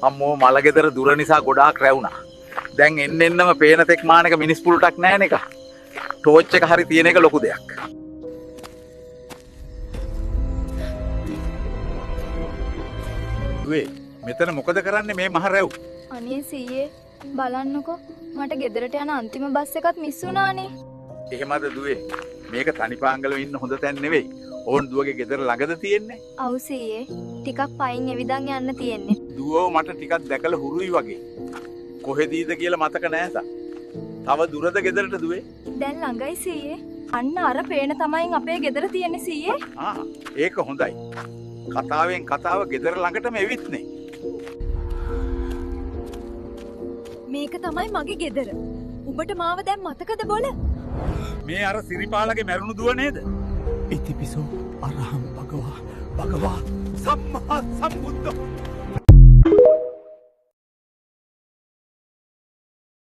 අම්මෝ මල ගෙදර දුර නිසා ගොඩාක් රැවුණා. දැන් එන්නෙන්නම පේන තෙක් මානක මිනිස් පුලුටක් නැහැ නේක. ටෝච් එක හරි තියෙන එක ලොකු දෙයක්. දුවේ මෙතන මොකද කරන්නේ මේ මහ රැව්? අනේ සීයේ බලන්නකෝ මට ගෙදරට යන අන්තිම බස් එකත් මිස් වුණානේ. එහෙමද දුවේ? මේක තනිපාංගලව ඉන්න හොඳ තැන නෙවෙයි. ඕන් දුවගේ ගෙදර ළඟද තියෙන්නේ? ඔව් සීයේ ටිකක් පයින් එවිදන් යන්න තියෙන්නේ. දුවව මට ටිකක් දැකලා හුරුයි වගේ. කොහෙදීද කියලා මතක නෑ තා. තව දුරද ගෙදරට දුවේ? දැන් ළඟයි සීයේ. අන්න අර පේන තමයින් අපේ ගෙදර තියෙන්නේ සීයේ. ඒක හොඳයි. කතාවෙන් කතාව ගෙදර ළඟටම එවිත්නේ. මේක තමයි මගේ ගෙදර. උඹට මාව දැන් මතකද බොල? මේ අර සිරිපාලගේ මැරුණු දුව නේද? ඉතිපිසෝ අරහම් භගවා සම්මා සම්බුද්ධ